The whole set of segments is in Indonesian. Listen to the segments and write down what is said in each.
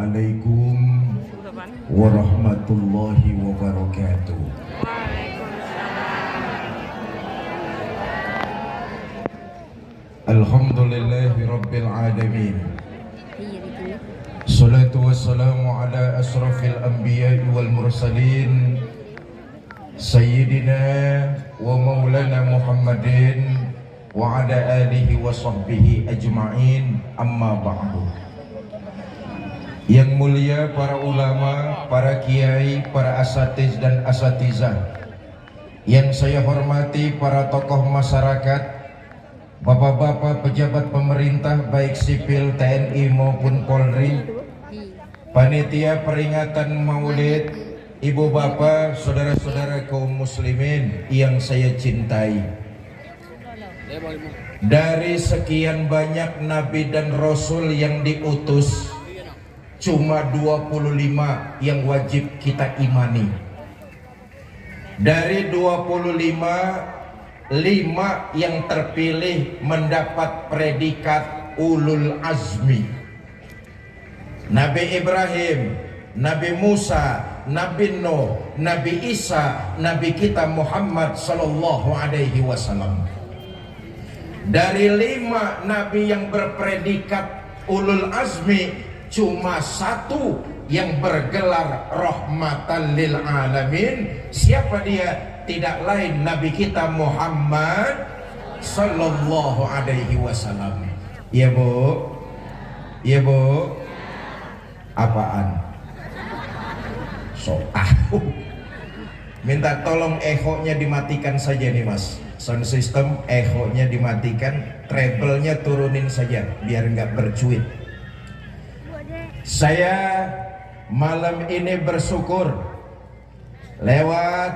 Assalamualaikum warahmatullahi wabarakatuh. Alhamdulillahi rabbil alamin. Salatu wassalamu ala asrafil anbiya'i wal mursalin Sayyidina wa maulana Muhammadin wa ala alihi wa sahbihi ajma'in, amma ba'du. Yang mulia para ulama, para kiai, para asatiz dan asatizah, yang saya hormati para tokoh masyarakat, bapak-bapak pejabat pemerintah baik sipil, TNI maupun Polri, panitia peringatan Maulid, ibu bapak, saudara-saudara kaum muslimin yang saya cintai. Dari sekian banyak nabi dan rasul yang diutus, cuma 25 yang wajib kita imani. Dari 25, 5 yang terpilih mendapat predikat ulul azmi. Nabi Ibrahim, Nabi Musa, Nabi Nuh, Nabi Isa, Nabi kita Muhammad sallallahu alaihi wasallam. Dari 5 nabi yang berpredikat ulul azmi, cuma 1 yang bergelar rahmatan lil alamin. Siapa dia? Tidak lain Nabi kita Muhammad sallallahu alaihi wasallam. Ya Bu? Ya Bu? Apaan? Minta tolong echo-nya dimatikan saja nih Mas. Sound system echo-nya dimatikan, treble-nya turunin saja biar nggak bercuit. Saya malam ini bersyukur lewat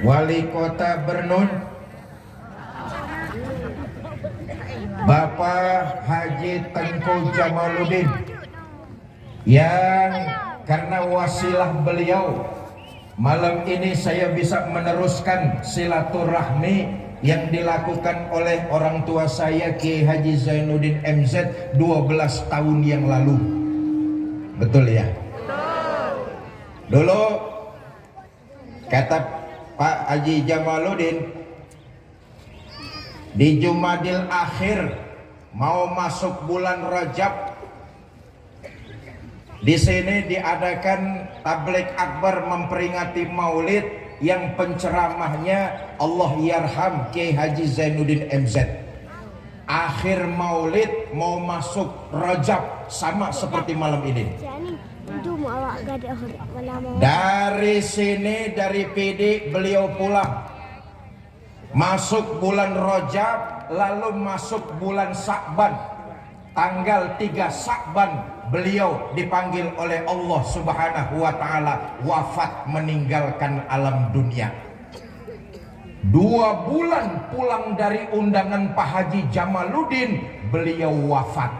Wali Kota Bernun, Bapak Haji Tengku Jamaluddin, yang karena wasilah beliau malam ini saya bisa meneruskan silaturahmi yang dilakukan oleh orang tua saya Kiai Haji Zainuddin MZ 12 tahun yang lalu. Betul ya? Dulu kata Pak Haji Jamaluddin, di Jumadil Akhir mau masuk bulan Rajab, di sini diadakan tabligh akbar memperingati Maulid yang penceramahnya Allah yarham Kiai Haji Zainuddin MZ. Akhir Maulid mau masuk Rajab, sama seperti malam ini. Dari sini, dari PD beliau pulang, masuk bulan Rajab, lalu masuk bulan Sa'ban. Tanggal 3 Sa'ban beliau dipanggil oleh Allah Subhanahu wa ta'ala wafat, meninggalkan alam dunia. 2 bulan pulang dari undangan Pak Haji Jamaluddin, beliau wafat.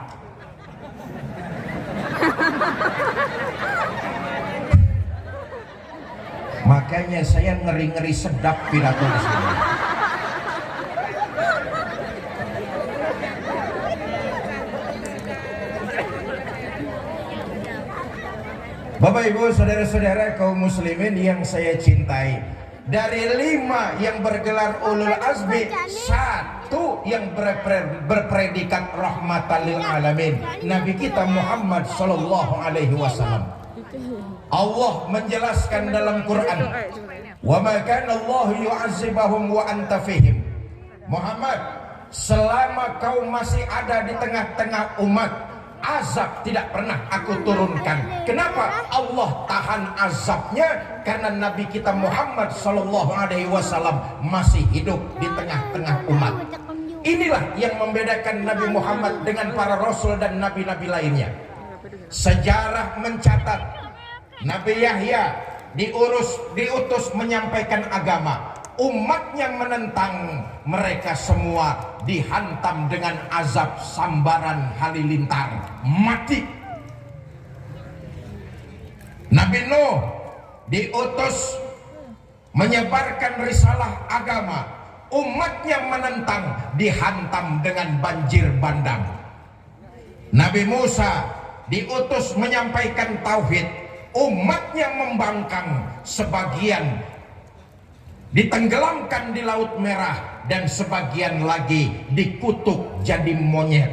Makanya saya ngeri-ngeri sedap pidato di sini. Bapak Ibu saudara-saudara kaum muslimin yang saya cintai, dari 5 yang bergelar ulul azmi, 1 yang berpredikat rahmatan lil alamin, Nabi kita Muhammad sallallahu alaihi wasallam. Allah menjelaskan dalam Quran, wa ma kana Allah yu'adzibahum wa anta fihim. Muhammad, selama kau masih ada di tengah-tengah umat, azab tidak pernah aku turunkan. Kenapa Allah tahan azabnya? Karena Nabi kita Muhammad sallallahu alaihi wasallam masih hidup di tengah-tengah umat. Inilah yang membedakan Nabi Muhammad dengan para rasul dan nabi-nabi lainnya. Sejarah mencatat Nabi Yahya diutus menyampaikan agama. Umatnya menentang, mereka semua dihantam dengan azab sambaran halilintar, mati. Nabi Nuh diutus menyebarkan risalah agama, umatnya menentang, dihantam dengan banjir bandang. Nabi Musa diutus menyampaikan tauhid, umatnya membangkang, sebagian ditenggelamkan di Laut Merah dan sebagian lagi dikutuk jadi monyet.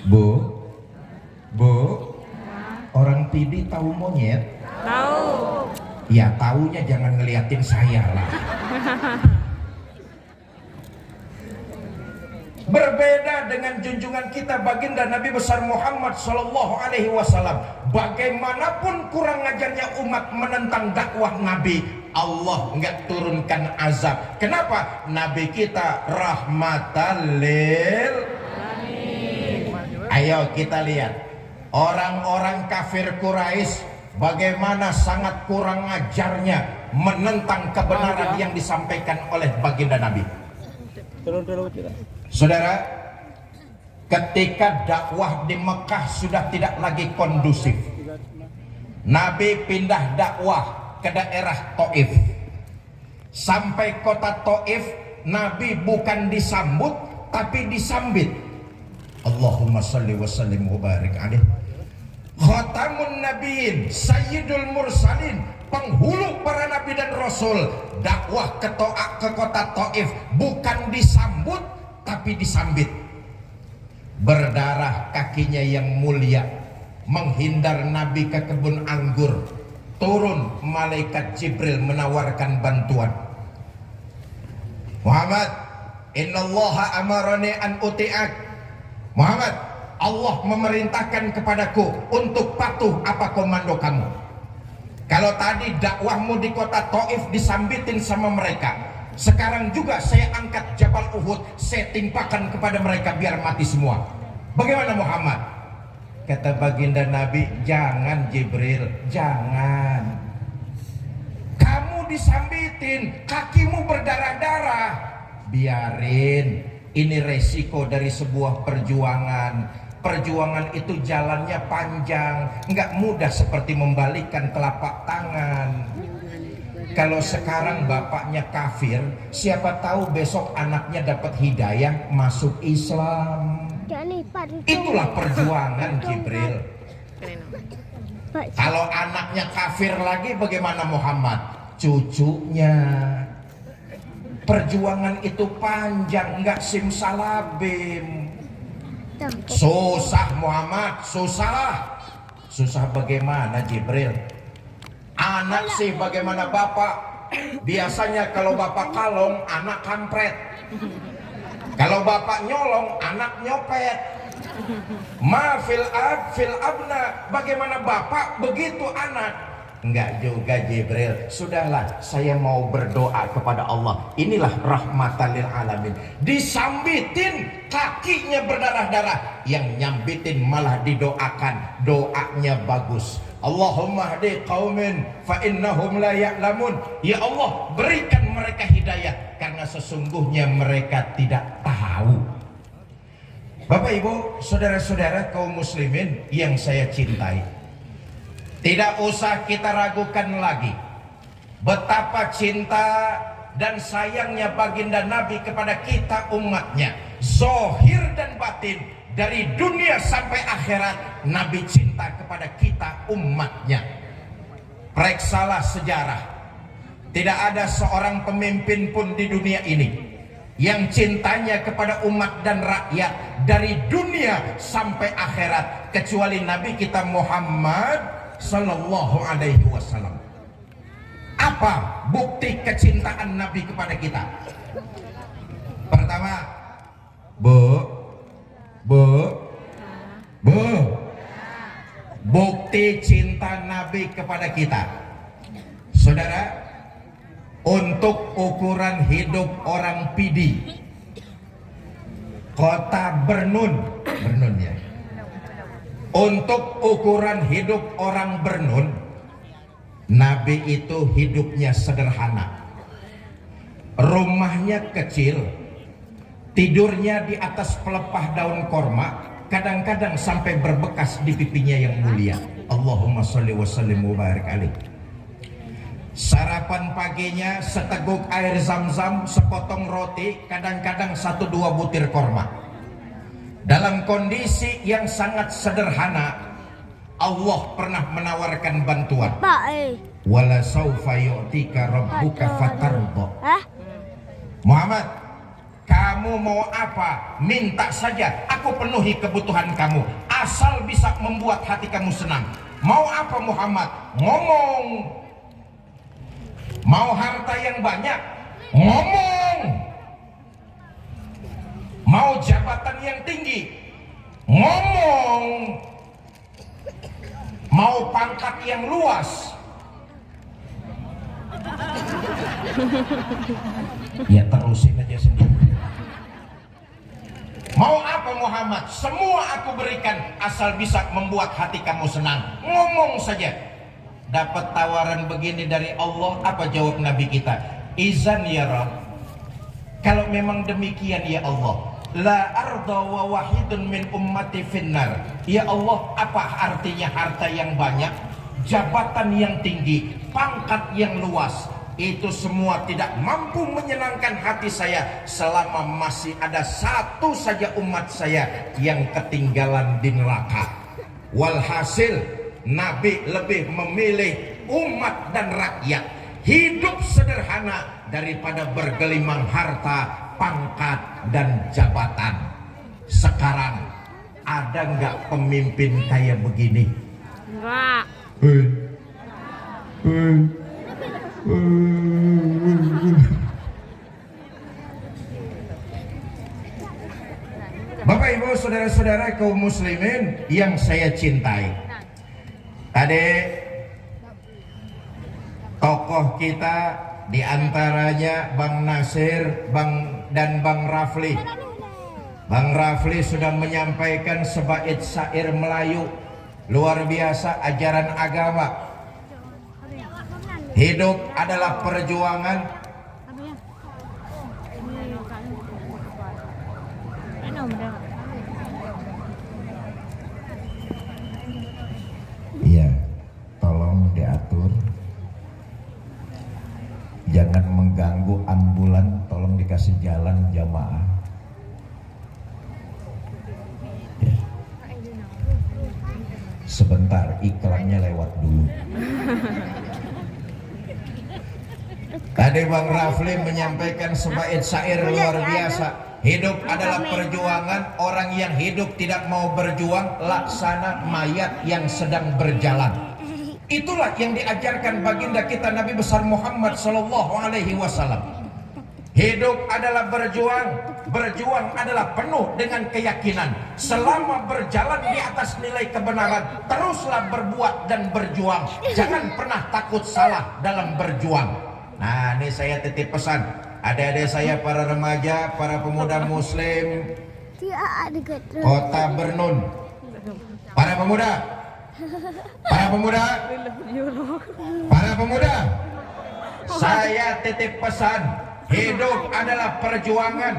Bu, orang Pidi tahu monyet? Tahu. Ya taunya jangan ngeliatin saya lah. Berbeda dengan junjungan kita baginda Nabi besar Muhammad Sallallahu Alaihi Wasallam. Bagaimanapun kurang ajarnya umat menentang dakwah Nabi, Allah nggak turunkan azab. Kenapa? Nabi kita rahmatan lil alamin. Ayo kita lihat orang-orang kafir Quraisy bagaimana sangat kurang ajarnya menentang kebenaran yang disampaikan oleh baginda Nabi. Saudara, ketika dakwah di Mekah sudah tidak lagi kondusif, Nabi pindah dakwah ke daerah Taif. Sampai kota Taif, Nabi bukan disambut tapi disambit. Allahumma salli wa sallim wa barik alaih. Khatamun Nabiin, Sayyidul Mursalin, penghulu para nabi dan rasul. Dakwah ke kota Taif bukan disambut tapi disambit. Berdarah kakinya yang mulia, menghindar Nabi ke kebun anggur. Turun malaikat Jibril menawarkan bantuan. Muhammad, innallaha amarani an uti'ak. Muhammad, Allah memerintahkan kepadaku untuk patuh apa komando kamu. Kalau tadi dakwahmu di kota Taif disambitin sama mereka, sekarang juga saya angkat Jabal Uhud, saya timpakan kepada mereka biar mati semua. Bagaimana Muhammad? Kata baginda Nabi, jangan Jibril, jangan. Kamu disambitin, kakimu berdarah-darah. Biarin, ini resiko dari sebuah perjuangan. Perjuangan itu jalannya panjang, nggak mudah seperti membalikkan telapak tangan. Kalau sekarang bapaknya kafir, siapa tahu besok anaknya dapat hidayah masuk Islam. Itulah perjuangan Jibril. Kalau anaknya kafir lagi bagaimana Muhammad? Cucunya. Perjuangan itu panjang, nggak simsalabim. Susah Muhammad, susah. Susah bagaimana Jibril? Anak sih bagaimana bapak? Biasanya kalau bapak kalong, anak kampret. Kalau bapak nyolong, anak nyopet. Ma fil abna, bagaimana bapak begitu anak. Enggak juga Jibril. Sudahlah, saya mau berdoa kepada Allah. Inilah rahmatan lil alamin. Disambitin, kakinya berdarah-darah. Yang nyambitin malah didoakan. Doanya bagus. Allahumma hdi qaumin fa innahum la ya'lamun. Ya Allah, berikan mereka hidayah karena sesungguhnya mereka tidak tahu. Bapak Ibu, saudara-saudara kaum muslimin yang saya cintai, tidak usah kita ragukan lagi betapa cinta dan sayangnya baginda Nabi kepada kita umatnya. Zahir dan batin, dari dunia sampai akhirat, Nabi cinta kepada kita umatnya. Periksalah sejarah, tidak ada seorang pemimpin pun di dunia ini yang cintanya kepada umat dan rakyat dari dunia sampai akhirat kecuali Nabi kita Muhammad Sallallahu Alaihi Wasallam. Apa bukti kecintaan Nabi kepada kita? Pertama, bukti cinta Nabi kepada kita, saudara, untuk ukuran hidup orang Pidi, kota Bernun ya. Untuk ukuran hidup orang Bernun, Nabi itu hidupnya sederhana. Rumahnya kecil, tidurnya di atas pelepah daun korma, kadang-kadang sampai berbekas di pipinya yang mulia. Allahumma sholli wa sallim wa barik alaih. Sarapan paginya seteguk air zam-zam, sepotong roti, kadang-kadang 1-2 butir korma. dalam kondisi yang sangat sederhana, Allah pernah menawarkan bantuan. Wala saufa yu'tika rabbuka fatarda. Muhammad, kamu mau apa? Minta saja, aku penuhi kebutuhan kamu, asal bisa membuat hati kamu senang. Mau apa Muhammad? Ngomong. Mau harta yang banyak? Ngomong. Mau jabatan yang tinggi? Ngomong. Mau pangkat yang luas? Ya terusin aja sendiri. Mau apa Muhammad? Semua aku berikan asal bisa membuat hati kamu senang. Ngomong saja. Dapat tawaran begini dari Allah, apa jawab Nabi kita? Izan ya Rabb, kalau memang demikian ya Allah, la arda wa wahidun min ummati finnar. Ya Allah, apa artinya harta yang banyak, jabatan yang tinggi, pangkat yang luas, itu semua tidak mampu menyenangkan hati saya selama masih ada satu saja umat saya yang ketinggalan di neraka. Walhasil Nabi lebih memilih umat dan rakyat hidup sederhana daripada bergelimang harta, pangkat, dan jabatan. Sekarang ada nggak pemimpin kayak begini? Enggak. Bapak Ibu saudara-saudara kaum muslimin yang saya cintai, tadi tokoh kita diantaranya Bang Nasir, dan Bang Rafli. Bang Rafli sudah menyampaikan sebaik syair Melayu luar biasa, ajaran agama. Hidup adalah perjuangan. Iya, tolong diatur. Jangan mengganggu ambulan, tolong dikasih jalan jamaah. Ya. Sebentar, iklannya lewat dulu. Tadi Bang Rafli menyampaikan sebaik syair luar biasa. Hidup adalah perjuangan. Orang yang hidup tidak mau berjuang, laksana mayat yang sedang berjalan. Itulah yang diajarkan baginda kita Nabi besar Muhammad Sallallahu Alaihi Wasallam. Hidup adalah berjuang. Berjuang adalah penuh dengan keyakinan. Selama berjalan di atas nilai kebenaran, teruslah berbuat dan berjuang. Jangan pernah takut salah dalam berjuang. Nah, ini saya titip pesan adik-adik saya, para remaja, para pemuda muslim Kota Bernun. Para pemuda, saya titip pesan, hidup adalah perjuangan,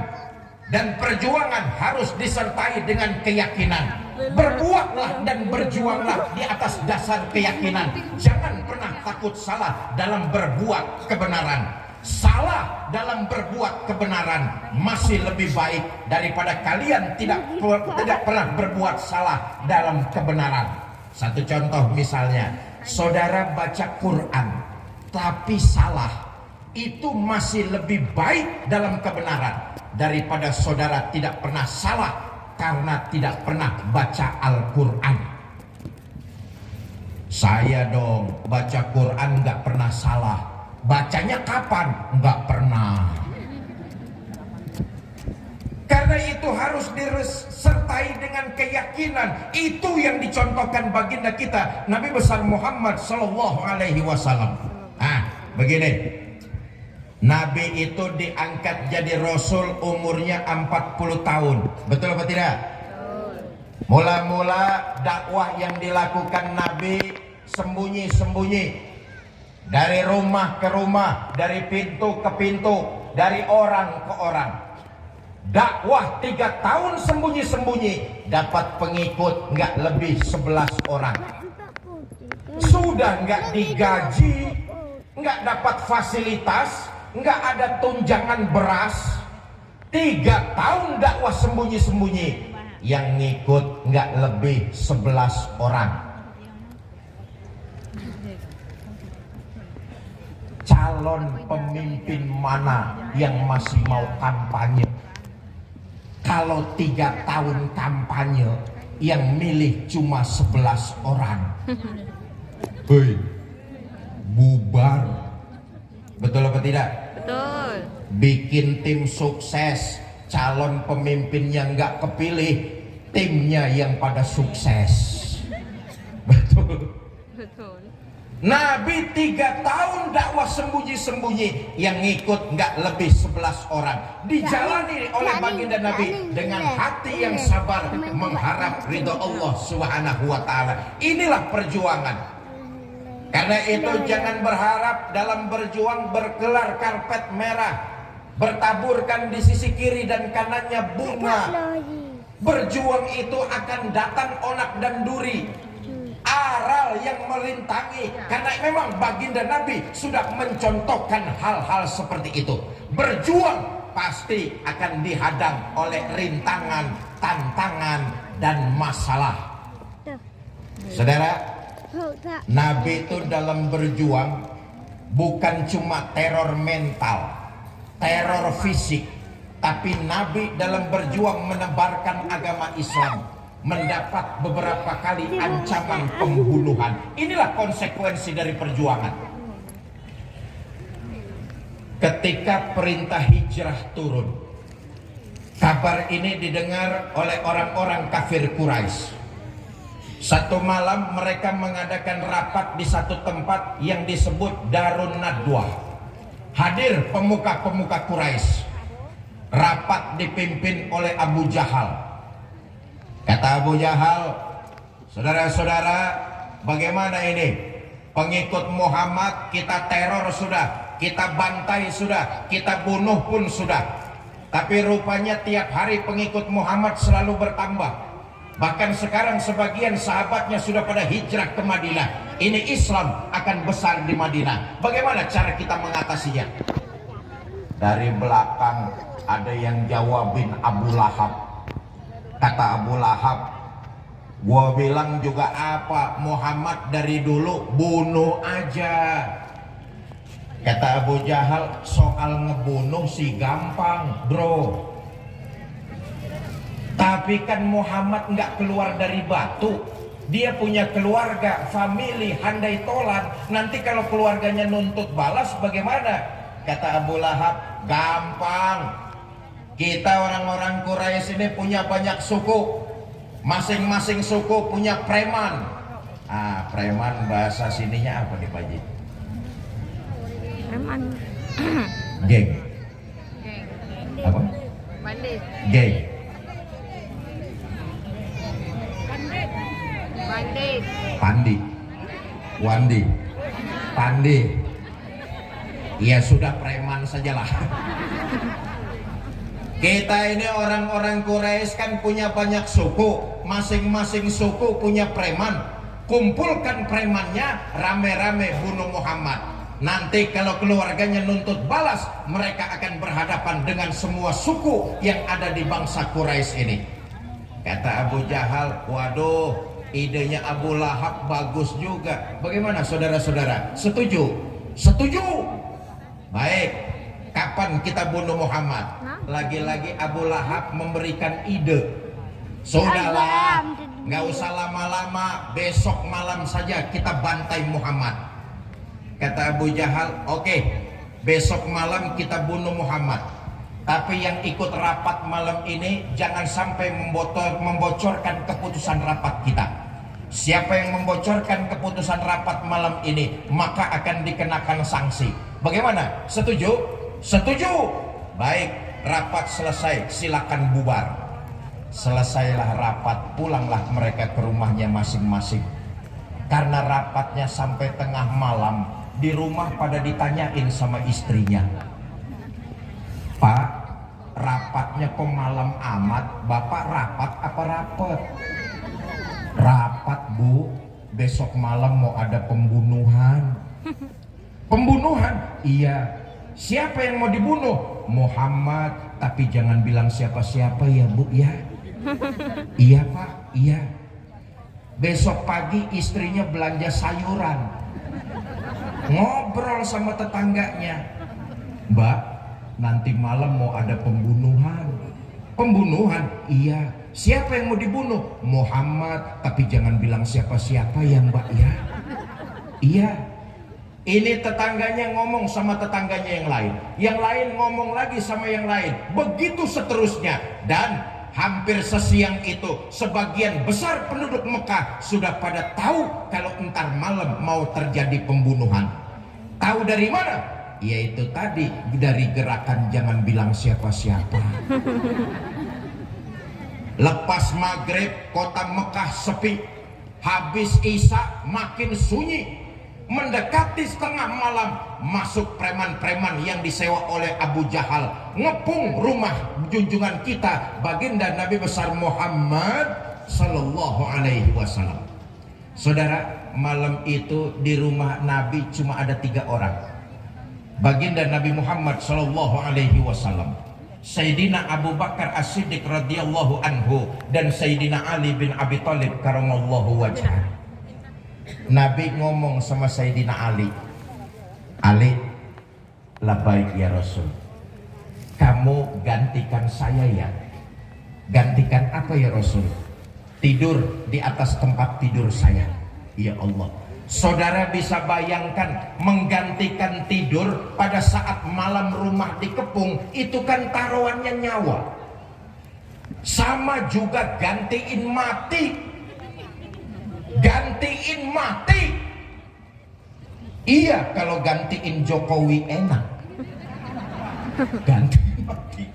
dan perjuangan harus disertai dengan keyakinan. Berbuatlah dan berjuanglah di atas dasar keyakinan. Jangan pernah takut salah dalam berbuat kebenaran. Salah dalam berbuat kebenaran masih lebih baik daripada kalian tidak pernah berbuat salah dalam kebenaran. Satu contoh misalnya, saudara baca Quran tapi salah, itu masih lebih baik dalam kebenaran daripada saudara tidak pernah salah karena tidak pernah baca Al-Quran. Saya dong baca Quran nggak pernah salah. Bacanya kapan? Nggak pernah. Karena itu harus disertai dengan keyakinan. Itu yang dicontohkan baginda kita Nabi besar Muhammad Sallallahu Alaihi Wasallam. Begini, Nabi itu diangkat jadi Rasul umurnya 40 tahun. Betul apa tidak? Mula-mula dakwah yang dilakukan Nabi sembunyi-sembunyi. Dari rumah ke rumah, dari pintu ke pintu, dari orang ke orang. Dakwah 3 tahun sembunyi-sembunyi, dapat pengikut nggak lebih 11 orang. Sudah nggak digaji, nggak dapat fasilitas, nggak ada tunjangan beras. 3 tahun dakwah sembunyi-sembunyi. yang ngikut nggak lebih 11 orang. Calon pemimpin mana yang masih mau kampanye? Kalau 3 tahun kampanye yang milih cuma 11 orang. Hei, bubar. Betul apa tidak? Betul. Bikin tim sukses, calon pemimpin yang nggak kepilih, timnya yang pada sukses. Betul. Betul. Nabi 3 tahun dakwah sembunyi-sembunyi, yang ngikut nggak lebih 11 orang. Dijalani oleh baginda Nabi dengan hati yang sabar, mengharap ridho Allah Subhanahu wa Ta'ala. Inilah perjuangan. Karena itu jangan berharap dalam berjuang bergelar karpet merah, bertaburkan di sisi kiri dan kanannya bunga. Berjuang itu akan datang onak dan duri, aral yang merintangi, karena memang baginda Nabi sudah mencontohkan hal-hal seperti itu. Berjuang pasti akan dihadang oleh rintangan, tantangan, dan masalah. Saudara, Nabi itu dalam berjuang bukan cuma teror mental, teror fisik, tapi Nabi dalam berjuang menebarkan agama Islam mendapat beberapa kali ancaman pembunuhan. Inilah konsekuensi dari perjuangan. Ketika perintah hijrah turun, kabar ini didengar oleh orang-orang kafir Quraisy. Satu malam mereka mengadakan rapat di satu tempat yang disebut Darun Nadwah. Hadir pemuka-pemuka Quraisy. Rapat dipimpin oleh Abu Jahal. Kata Abu Jahal, saudara-saudara, bagaimana ini? Pengikut Muhammad kita teror sudah, kita bantai sudah, kita bunuh pun sudah. Tapi rupanya tiap hari pengikut Muhammad selalu bertambah. Bahkan sekarang sebagian sahabatnya sudah pada hijrah ke Madinah. Ini Islam akan besar di Madinah. Bagaimana cara kita mengatasinya? Dari belakang ada yang jawabin Abu Lahab. Kata Abu Lahab, gua bilang juga apa, Muhammad dari dulu bunuh aja. Kata Abu Jahal, soal ngebunuh sih gampang bro, tapi kan Muhammad nggak keluar dari batu. Dia punya keluarga, famili, handai tolan. Nanti kalau keluarganya nuntut balas bagaimana? Kata Abu Lahab, gampang. Kita orang-orang Quraisy ini punya banyak suku. Masing-masing suku punya preman. Ah, preman bahasa sininya apa nih Pak Ji? Preman. Geng. Apa? Bandit. Geng. Bandit. Pandi. Wandi. Pandi. Ya sudah, preman sajalah. Kita ini orang-orang Quraisy kan punya banyak suku, masing-masing suku punya preman. Kumpulkan premannya, rame-rame bunuh Muhammad. Nanti kalau keluarganya nuntut balas, mereka akan berhadapan dengan semua suku yang ada di bangsa Quraisy ini. Kata Abu Jahal, waduh, idenya Abu Lahab bagus juga. Bagaimana saudara-saudara? Setuju? Setuju? Baik, kapan kita bunuh Muhammad? Lagi-lagi Abu Lahab memberikan ide. Sudahlah, nggak usah lama-lama, besok malam saja kita bantai Muhammad. Kata Abu Jahal, oke, besok malam kita bunuh Muhammad. Tapi yang ikut rapat malam ini jangan sampai membocorkan keputusan rapat kita. Siapa yang membocorkan keputusan rapat malam ini, maka akan dikenakan sanksi. Bagaimana? Setuju? Setuju? Baik, rapat selesai, silakan bubar. Selesailah rapat, pulanglah mereka ke rumahnya masing-masing. Karena rapatnya sampai tengah malam, di rumah pada ditanyain sama istrinya, Pak, rapatnya kok malam amat, Bapak rapat apa rapet? Rapat Bu, besok malam mau ada pembunuhan. Pembunuhan? Iya. Siapa yang mau dibunuh? Muhammad, tapi jangan bilang siapa-siapa ya Bu ya. Iya Pak, iya. Besok pagi istrinya belanja sayuran. Ngobrol sama tetangganya, Mbak, nanti malam mau ada pembunuhan. Pembunuhan? Iya. Siapa yang mau dibunuh? Muhammad. Tapi jangan bilang siapa-siapa ya Mbak ya. Iya. Ini tetangganya ngomong sama tetangganya yang lain. Yang lain ngomong lagi sama yang lain. Begitu seterusnya. Dan hampir sesiang itu sebagian besar penduduk Mekah sudah pada tahu kalau entar malam mau terjadi pembunuhan. Tahu dari mana? Yaitu tadi dari gerakan jangan bilang siapa-siapa. Lepas maghrib kota Mekah sepi. Habis isya makin sunyi. Mendekati setengah malam masuk preman-preman yang disewa oleh Abu Jahal ngepung rumah junjungan kita baginda Nabi besar Muhammad Sallallahu Alaihi Wasallam. Saudara, malam itu di rumah Nabi cuma ada 3 orang. Baginda Nabi Muhammad Sallallahu Alaihi Wasallam, Sayyidina Abu Bakar As-Siddiq radhiyallahu anhu, dan Sayyidina Ali bin Abi Thalib karamallahu wajhah. Nabi ngomong sama Sayyidina Ali, Ali, labbaik ya Rasul, kamu gantikan saya ya. Gantikan apa ya Rasul? Tidur di atas tempat tidur saya. Ya Allah. Saudara bisa bayangkan menggantikan tidur pada saat malam rumah dikepung, itu kan taruhannya nyawa. Sama juga gantiin mati. Gantiin mati. Iya, kalau gantiin Jokowi enak. Ganti mati.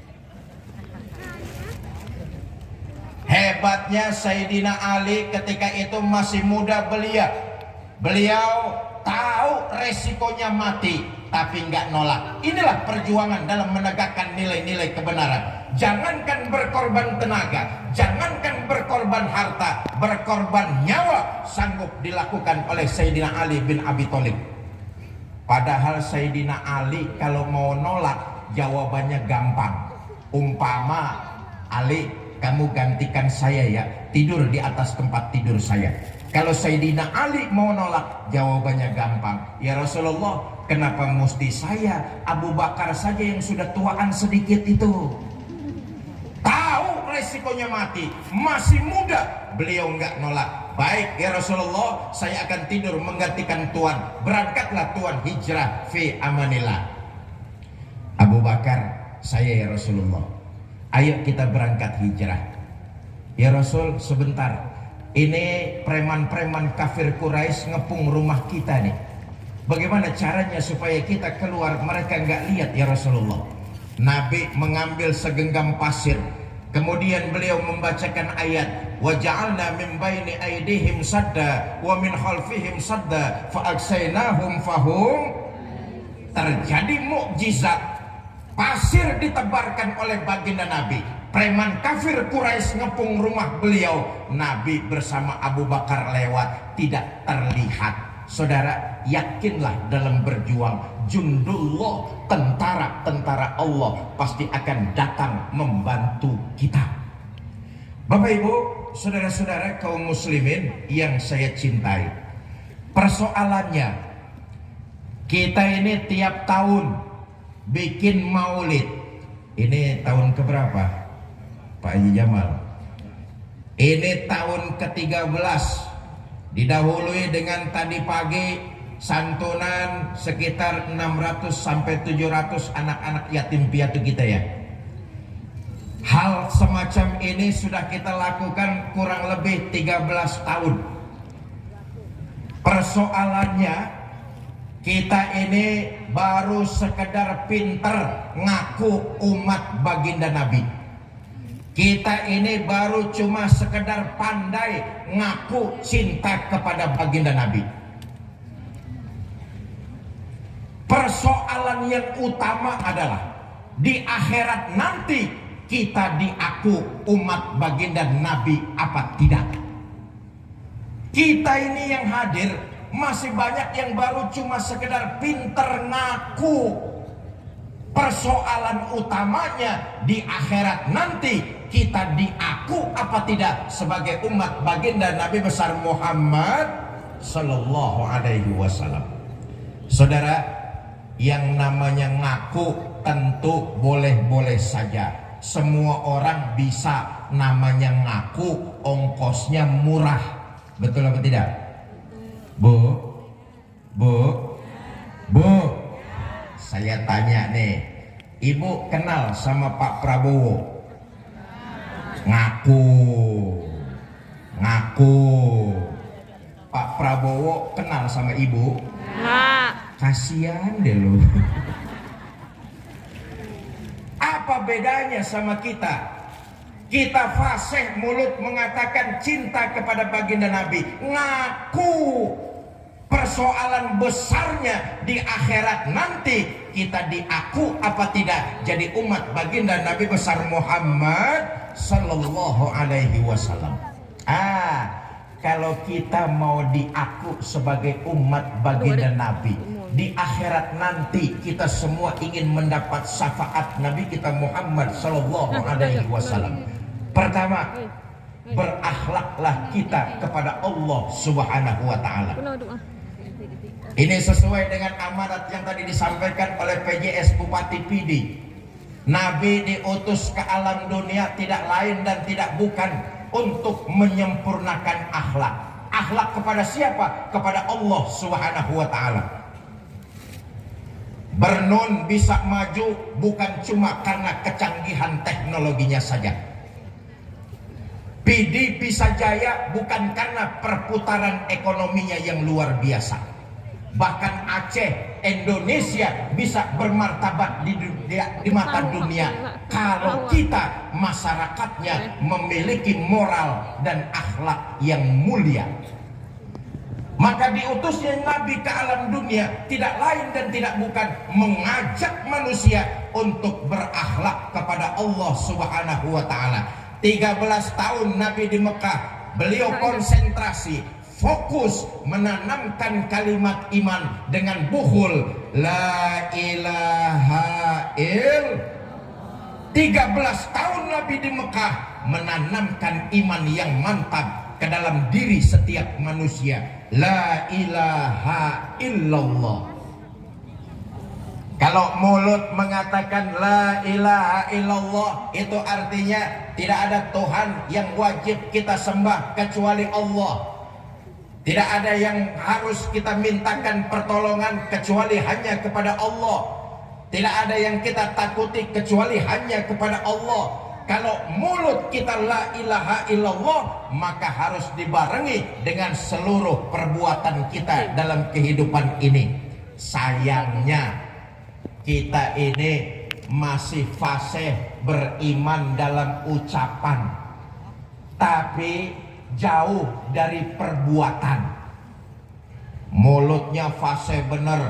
Hebatnya Sayyidina Ali ketika itu masih muda belia. Beliau tahu resikonya mati, tapi nggak nolak. Inilah perjuangan dalam menegakkan nilai-nilai kebenaran. Jangankan berkorban tenaga, jangankan berkorban harta, berkorban nyawa sanggup dilakukan oleh Sayyidina Ali bin Abi Thalib. Padahal Sayyidina Ali kalau mau nolak jawabannya gampang. Umpama, Ali, kamu gantikan saya ya, tidur di atas tempat tidur saya. Kalau Sayyidina Ali mau nolak, jawabannya gampang. Ya Rasulullah, kenapa mesti saya? Abu Bakar saja yang sudah tuaan sedikit itu. Tahu resikonya mati, masih muda, beliau nggak nolak. Baik ya Rasulullah, saya akan tidur menggantikan tuan. Berangkatlah tuan hijrah fi amanillah. Abu Bakar, saya ya Rasulullah, ayo kita berangkat hijrah. Ya Rasul, sebentar. Ini preman-preman kafir Quraisy ngepung rumah kita nih. Bagaimana caranya supaya kita keluar, mereka nggak lihat ya Rasulullah. Nabi mengambil segenggam pasir, kemudian beliau membacakan ayat, wa ja'alna min baini aydihim sadda wa min khalfihim sadda fa aksaynahum fahum. Terjadi mukjizat, pasir ditebarkan oleh baginda Nabi. Preman kafir Quraisy ngepung rumah beliau. Nabi bersama Abu Bakar lewat, tidak terlihat. Saudara, yakinlah dalam berjuang, jundullah, tentara-tentara Allah pasti akan datang membantu kita. Bapak Ibu, saudara-saudara kaum muslimin yang saya cintai, persoalannya kita ini tiap tahun bikin maulid. Ini tahun keberapa Pak Haji Jamal? Ini tahun ke-13. Didahului dengan tadi pagi santunan sekitar 600 sampai 700 anak-anak yatim piatu kita ya. Hal semacam ini sudah kita lakukan kurang lebih 13 tahun. Persoalannya, kita ini baru sekedar pinter ngaku umat baginda Nabi. Kita ini baru cuma sekedar pandai ngaku cinta kepada baginda Nabi. Persoalan yang utama adalah di akhirat nanti kita diaku umat baginda Nabi apa tidak. Kita ini yang hadir masih banyak yang baru cuma sekedar pinter ngaku. Persoalan utamanya di akhirat nanti kita diaku apa tidak sebagai umat baginda Nabi besar Muhammad Sallallahu Alaihi Wasallam. Saudara, yang namanya ngaku tentu boleh-boleh saja. Semua orang bisa namanya ngaku, ongkosnya murah. Betul apa tidak? Bu, saya tanya nih, ibu kenal sama Pak Prabowo? Ngaku. Pak Prabowo kenal sama ibu? Nggak. Kasihan deh lu. Apa bedanya sama kita? Kita fasih mulut mengatakan cinta kepada baginda Nabi, ngaku. Persoalan besarnya di akhirat nanti, kita diaku apa tidak jadi umat baginda Nabi besar Muhammad Sallallahu Alaihi Wasallam. Kalau kita mau diaku sebagai umat baginda Nabi di akhirat nanti, kita semua ingin mendapat syafaat Nabi kita Muhammad Sallallahu Alaihi Wasallam. Pertama, berakhlaklah kita kepada Allah Subhanahu Wa Taala. Ini sesuai dengan amanat yang tadi disampaikan oleh PJS Bupati Pidi. Nabi diutus ke alam dunia tidak lain dan tidak bukan untuk menyempurnakan akhlak. Akhlak kepada siapa? Kepada Allah Subhanahu Wa Taala. Bernun bisa maju bukan cuma karena kecanggihan teknologinya saja. Pidi bisa jaya bukan karena perputaran ekonominya yang luar biasa. Bahkan Aceh, Indonesia bisa bermartabat di mata dunia kalau kita masyarakatnya memiliki moral dan akhlak yang mulia. Maka diutusnya Nabi ke alam dunia tidak lain dan tidak bukan mengajak manusia untuk berakhlak kepada Allah Subhanahu Wa Taala. 13 tahun Nabi di Mekah, beliau konsentrasi, fokus menanamkan kalimat iman dengan buhul la ilaha illallah. 13 tahun Nabi di Mekah menanamkan iman yang mantap ke dalam diri setiap manusia. La ilaha illallah. Kalau mulut mengatakan la ilaha illallah, itu artinya tidak ada Tuhan yang wajib kita sembah kecuali Allah. Tidak ada yang harus kita mintakan pertolongan kecuali hanya kepada Allah. Tidak ada yang kita takuti kecuali hanya kepada Allah. Kalau mulut kita la ilaha illallah, maka harus dibarengi dengan seluruh perbuatan kita dalam kehidupan ini. Sayangnya kita ini masih fasih beriman dalam ucapan, tapi jauh dari perbuatan. Mulutnya fasih benar,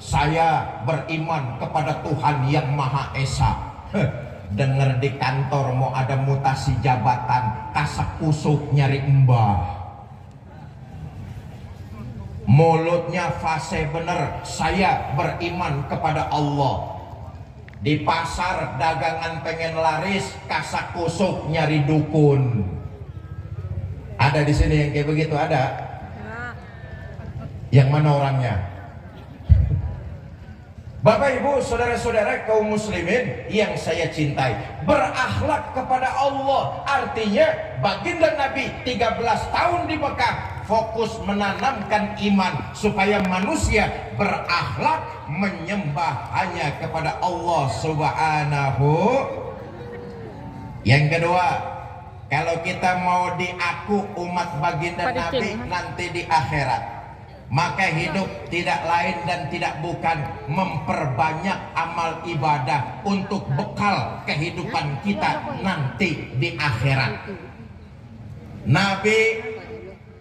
saya beriman kepada Tuhan yang Maha Esa. Dengar di kantor mau ada mutasi jabatan, kasak kusuk nyari embah. Mulutnya fasih benar, saya beriman kepada Allah. Di pasar dagangan pengen laris, kasak kusuk nyari dukun. Ada di sini yang kayak begitu, ada? Yang mana orangnya? Bapak Ibu, saudara-saudara kaum muslimin yang saya cintai, berakhlak kepada Allah artinya baginda Nabi 13 tahun di Mekah fokus menanamkan iman supaya manusia berakhlak menyembah hanya kepada Allah Subhanahu. Yang kedua, kalau kita mau diaku umat baginda Nabi nanti di akhirat, maka hidup tidak lain dan tidak bukan memperbanyak amal ibadah untuk bekal kehidupan kita nanti di akhirat. Nabi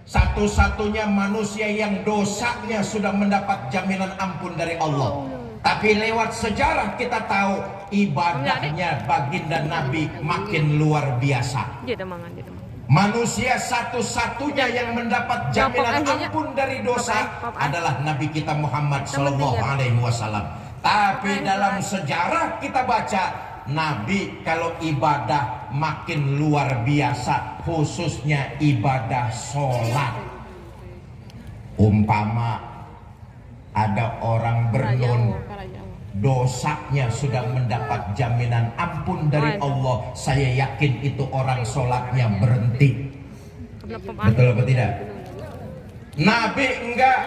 satu-satunya manusia yang dosanya sudah mendapat jaminan ampun dari Allah. Tapi lewat sejarah kita tahu ibadahnya baginda Nabi makin luar biasa. Manusia satu-satunya yang mendapat jaminan ampun dari dosa adalah Nabi kita Muhammad Sallallahu Alaihi Wasallam. Tapi dalam sejarah kita baca Nabi kalau ibadah makin luar biasa, khususnya ibadah sholat. Umpama ada orang bernun, dosanya sudah mendapat jaminan ampun dari Allah, saya yakin itu orang sholatnya berhenti. Betul apa tidak? Nabi enggak,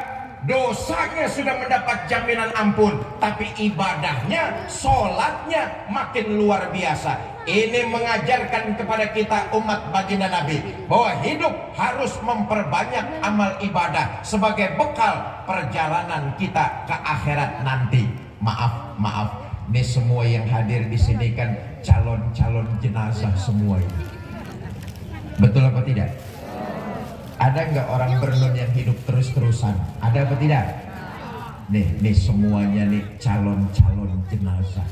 dosanya sudah mendapat jaminan ampun, tapi ibadahnya, sholatnya makin luar biasa. Ini mengajarkan kepada kita umat baginda Nabi bahwa hidup harus memperbanyak amal ibadah sebagai bekal perjalanan kita ke akhirat nanti. Maaf, ini semua yang hadir di sini kan calon-calon jenazah semua ini. Betul apa tidak? Ada nggak orang bernun yang hidup terus-terusan? Ada apa tidak? Nih semuanya nih calon-calon jenazah.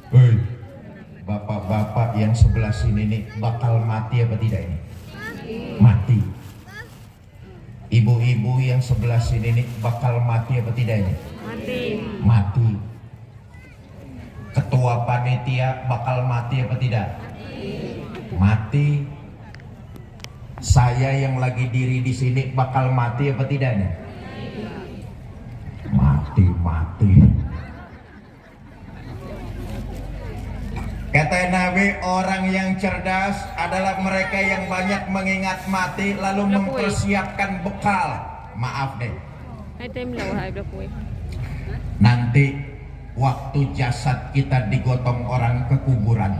Hei, bapak-bapak yang sebelah sini nih bakal mati apa tidak ini? Mati. Ibu-ibu yang sebelah sini nih bakal mati apa tidak ini? Mati. Ketua panitia bakal mati apa tidak? Mati. Saya yang lagi diri di sini bakal mati apa tidak nih? Mati. Kata Nabi, orang yang cerdas adalah mereka yang banyak mengingat mati lalu mempersiapkan bekal. Maaf deh. Nanti waktu jasad kita digotong orang ke kuburan,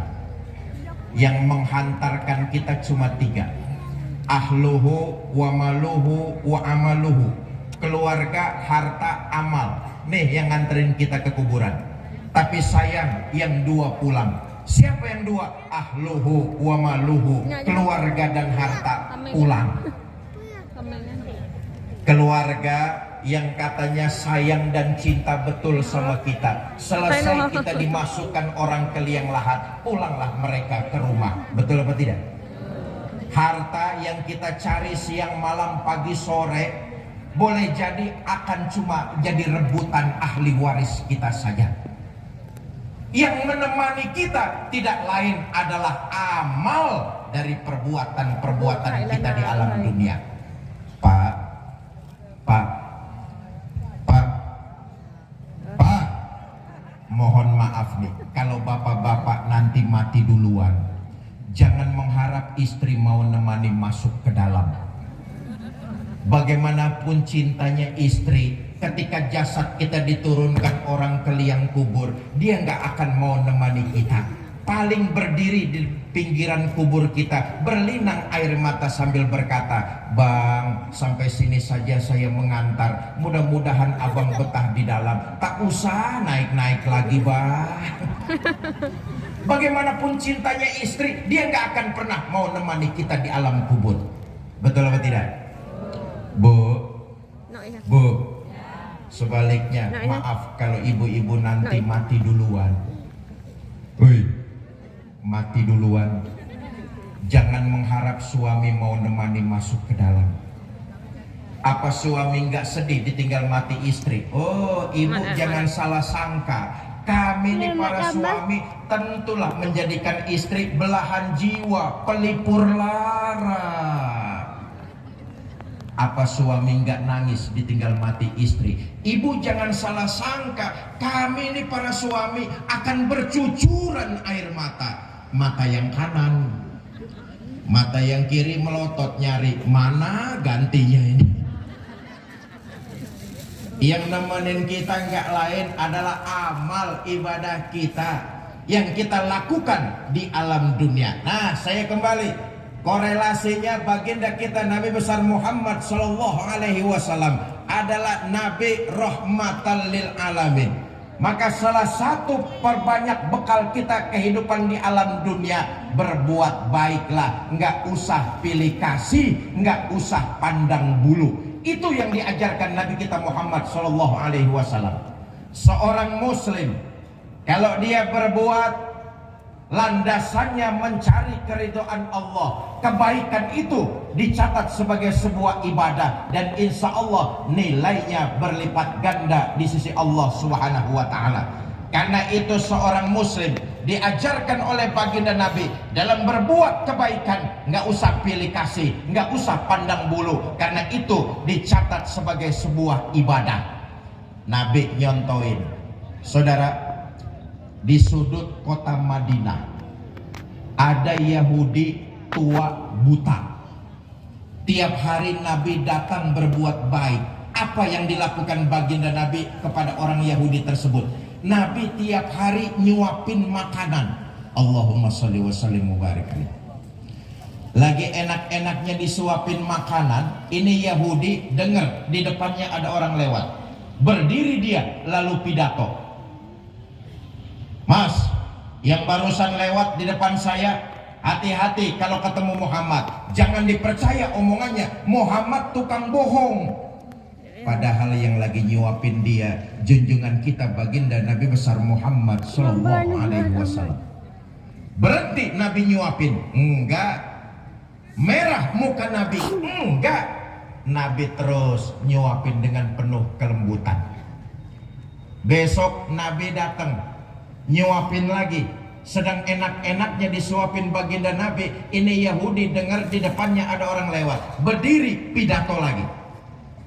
yang menghantarkan kita cuma 3. Ahluhu wa maluhu wa amaluhu. Keluarga, harta, amal. Nih yang nganterin kita ke kuburan. Tapi sayang yang 2 pulang. Siapa yang 2? Ahluhu wa maluhu. Keluarga dan harta pulang. Keluarga yang katanya sayang dan cinta betul sama kita, selesai kita dimasukkan orang ke liang lahat, pulanglah mereka ke rumah. Betul apa tidak? Harta yang kita cari siang malam pagi sore, boleh jadi akan cuma jadi rebutan ahli waris kita saja. Yang menemani kita tidak lain adalah amal dari perbuatan-perbuatan kita di alam dunia. Pak, mohon maaf nih, kalau bapak-bapak nanti mati duluan, jangan mengharap istri mau nemani masuk ke dalam. Bagaimanapun cintanya istri, ketika jasad kita diturunkan orang ke liang kubur, dia nggak akan mau nemani kita. Paling berdiri di pinggiran kubur kita, berlinang air mata sambil berkata, "Bang, sampai sini saja saya mengantar. Mudah-mudahan abang betah di dalam. Tak usah naik-naik lagi, Bang." Bagaimanapun cintanya istri, dia nggak akan pernah mau nemani kita di alam kubur. Betul apa tidak? Bu, sebaliknya, maaf kalau ibu-ibu nanti mati duluan. Mati duluan, jangan mengharap suami mau nemani masuk ke dalam. Apa suami nggak sedih ditinggal mati istri? Oh, ibu jangan salah sangka. Kami ini para suami tentulah menjadikan istri belahan jiwa, pelipur lara. Apa suami nggak nangis ditinggal mati istri? Ibu jangan salah sangka, kami ini para suami akan bercucuran air mata. Mata yang kanan, mata yang kiri melotot nyari mana gantinya ini. Yang nemenin kita nggak lain adalah amal ibadah kita yang kita lakukan di alam dunia. Nah, saya kembali, korelasinya baginda kita Nabi besar Muhammad Sallallahu Alaihi Wasallam adalah Nabi rahmatan lil alamin. Maka salah satu perbanyak bekal kita kehidupan di alam dunia, berbuat baiklah, nggak usah pilih kasih, nggak usah pandang bulu. Itu yang diajarkan Nabi kita Muhammad Sallallahu Alaihi Wasallam. Seorang Muslim kalau dia berbuat, landasannya mencari keridhaan Allah, kebaikan itu dicatat sebagai sebuah ibadah dan insya Allah nilainya berlipat ganda di sisi Allah Subhanahu wa Ta'ala. Karena itu seorang muslim diajarkan oleh baginda Nabi dalam berbuat kebaikan nggak usah pilih kasih, nggak usah pandang bulu, karena itu dicatat sebagai sebuah ibadah. Nabi nyontoin, saudara, di sudut kota Madinah ada Yahudi tua buta. Tiap hari Nabi datang berbuat baik. Apa yang dilakukan baginda Nabi kepada orang Yahudi tersebut? Nabi tiap hari nyuapin makanan. Allahumma sholli wa sallim mubarak alaihi. Lagi enak-enaknya disuapin makanan, ini Yahudi dengar di depannya ada orang lewat. Berdiri dia lalu pidato. Mas, yang barusan lewat di depan saya, hati-hati kalau ketemu Muhammad. Jangan dipercaya omongannya, Muhammad tukang bohong. Padahal yang lagi nyuapin dia junjungan kita baginda Nabi besar Muhammad sallallahu alaihi wasallam. Berhenti Nabi nyuapin? Enggak. Merah muka Nabi? Enggak. Nabi terus nyuapin dengan penuh kelembutan. Besok Nabi datang nyuapin lagi. Sedang enak-enaknya disuapin baginda Nabi, ini Yahudi dengar di depannya ada orang lewat. Berdiri pidato lagi.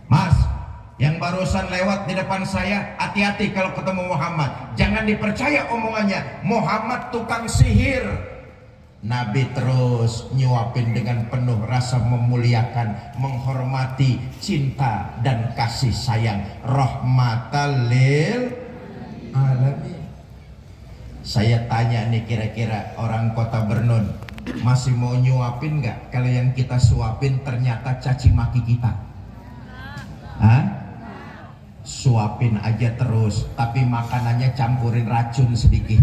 Mas, yang barusan lewat di depan saya, hati-hati kalau ketemu Muhammad. Jangan dipercaya omongannya, Muhammad tukang sihir. Nabi terus nyuapin dengan penuh rasa memuliakan, menghormati, cinta dan kasih sayang. Rahmatan lil alamin. Saya tanya nih, kira-kira orang kota Bernun masih mau nyuapin nggak kalau yang kita suapin ternyata caci maki kita? Hah? Suapin aja terus, tapi makanannya campurin racun sedikit.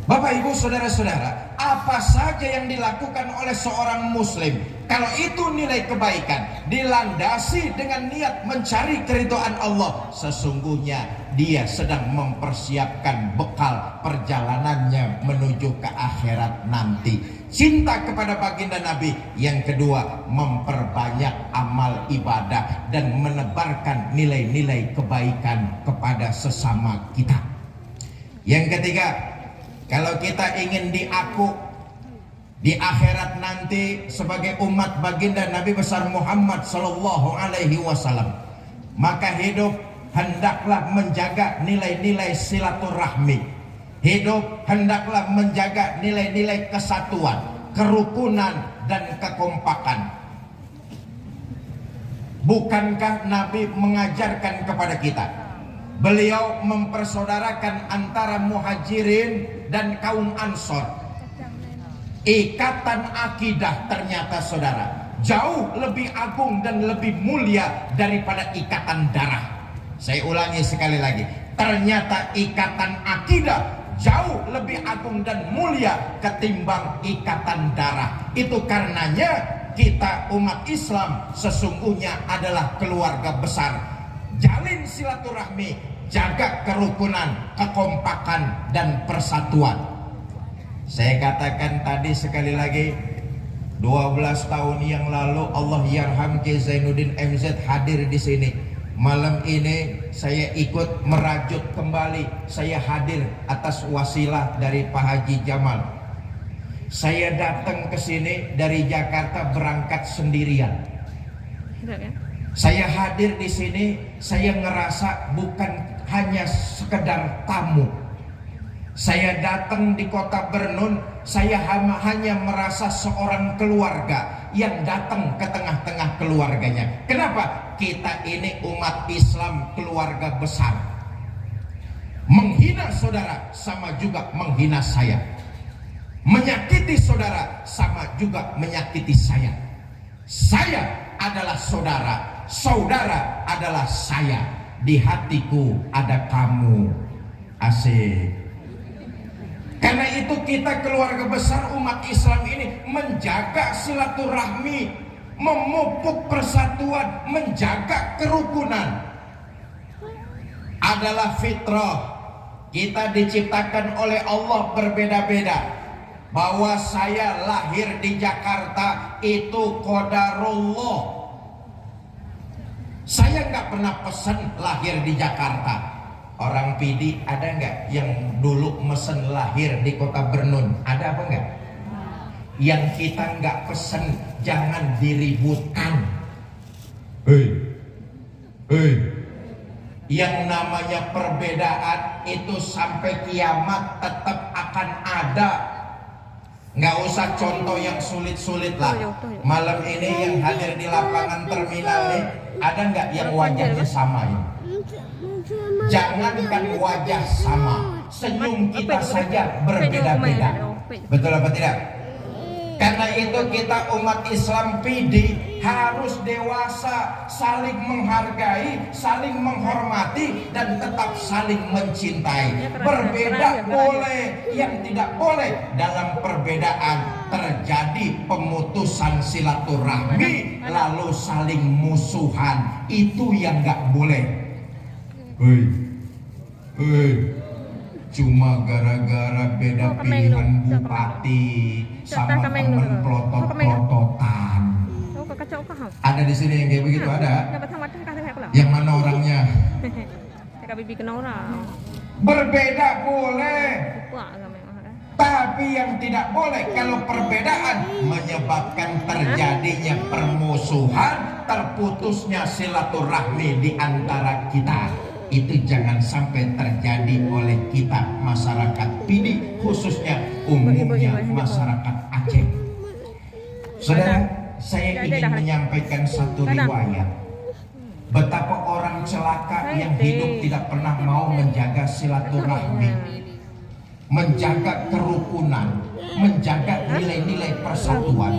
Bapak ibu saudara-saudara, apa saja yang dilakukan oleh seorang muslim, kalau itu nilai kebaikan, dilandasi dengan niat mencari keridhaan Allah, sesungguhnya dia sedang mempersiapkan bekal perjalanannya menuju ke akhirat nanti. Cinta kepada baginda Nabi. Yang kedua, memperbanyak amal ibadah dan menebarkan nilai-nilai kebaikan kepada sesama kita. Yang ketiga, kalau kita ingin diaku di akhirat nanti sebagai umat baginda Nabi besar Muhammad sallallahu alaihi wasallam, maka hidup hendaklah menjaga nilai-nilai silaturahmi. Hidup hendaklah menjaga nilai-nilai kesatuan, kerukunan dan kekompakan. Bukankah Nabi mengajarkan kepada kita? Beliau mempersaudarakan antara muhajirin dan kaum ansor. Ikatan akidah ternyata saudara jauh lebih agung dan lebih mulia daripada ikatan darah. Saya ulangi sekali lagi, ternyata ikatan akidah jauh lebih agung dan mulia ketimbang ikatan darah. Itu karenanya kita umat Islam sesungguhnya adalah keluarga besar. Jalin silaturahmi, jaga kerukunan, kekompakan dan persatuan. Saya katakan tadi sekali lagi, 12 tahun yang lalu Allah yarham Ki Zainuddin MZ hadir di sini. Malam ini saya ikut merajut kembali, saya hadir atas wasilah dari Pak Haji Jamal. Saya datang ke sini dari Jakarta berangkat sendirian. Saya hadir di sini, saya ngerasa bukan hanya sekedar tamu. Saya datang di kota Bernun, saya hanya merasa seorang keluarga yang datang ke tengah-tengah keluarganya. Kenapa? Kita ini umat Islam keluarga besar. Menghina saudara sama juga menghina saya. Menyakiti saudara sama juga menyakiti saya. Saya adalah saudara, saudara adalah saya. Di hatiku ada kamu. Asik. Karena itu kita keluarga besar umat Islam ini menjaga silaturahmi, memupuk persatuan, menjaga kerukunan adalah fitrah. Kita diciptakan oleh Allah berbeda-beda. Bahwa saya lahir di Jakarta itu qadarullah. Saya nggak pernah pesan lahir di Jakarta. Orang PD ada nggak yang dulu mesen lahir di kota Bernun? Ada apa nggak? Yang kita nggak pesen jangan diributkan. Yang namanya perbedaan itu sampai kiamat tetap akan ada. Nggak usah contoh yang sulit-sulit lah. Malam ini yang hadir di lapangan terminal nih, ada nggak yang wajahnya sama ya? Jangankan wajah sama, senyum kita saja berbeda-beda. Betul apa tidak? Karena itu kita umat Islam PD harus dewasa, saling menghargai, saling menghormati, dan tetap saling mencintai. Berbeda boleh, yang tidak boleh dalam perbedaan terjadi pemutusan silaturahmi lalu saling musuhan, itu yang nggak boleh. Cuma gara-gara beda pilihan bupati sama temen pelotot-pelototan. Ada di sini yang kayak begitu, ada? Yang mana orangnya? Berbeda boleh, tapi yang tidak boleh kalau perbedaan menyebabkan terjadinya permusuhan, terputusnya silaturahmi di antara kita. Itu jangan sampai terjadi oleh kita masyarakat PD, khususnya umumnya masyarakat Aceh. Saudara, saya ingin menyampaikan satu riwayat betapa orang celaka yang hidup tidak pernah mau menjaga silaturahmi, menjaga kerukunan, menjaga nilai-nilai persatuan,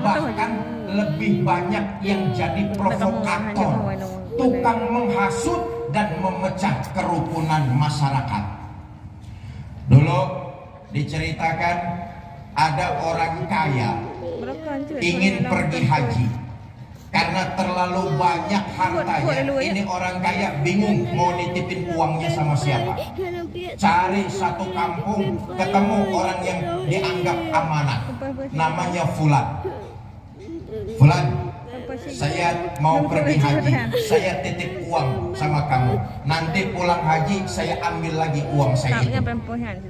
bahkan lebih banyak yang jadi provokator, tukang menghasut dan memecah kerukunan masyarakat. Dulu diceritakan ada orang kaya ingin pergi haji karena terlalu banyak hartanya. Ini orang kaya bingung mau nitipin uangnya sama siapa. Cari satu kampung, ketemu orang yang dianggap amanah, namanya Fulan. Fulan, saya mau pergi haji, saya titip uang sama kamu. Nanti pulang haji saya ambil lagi uang saya itu.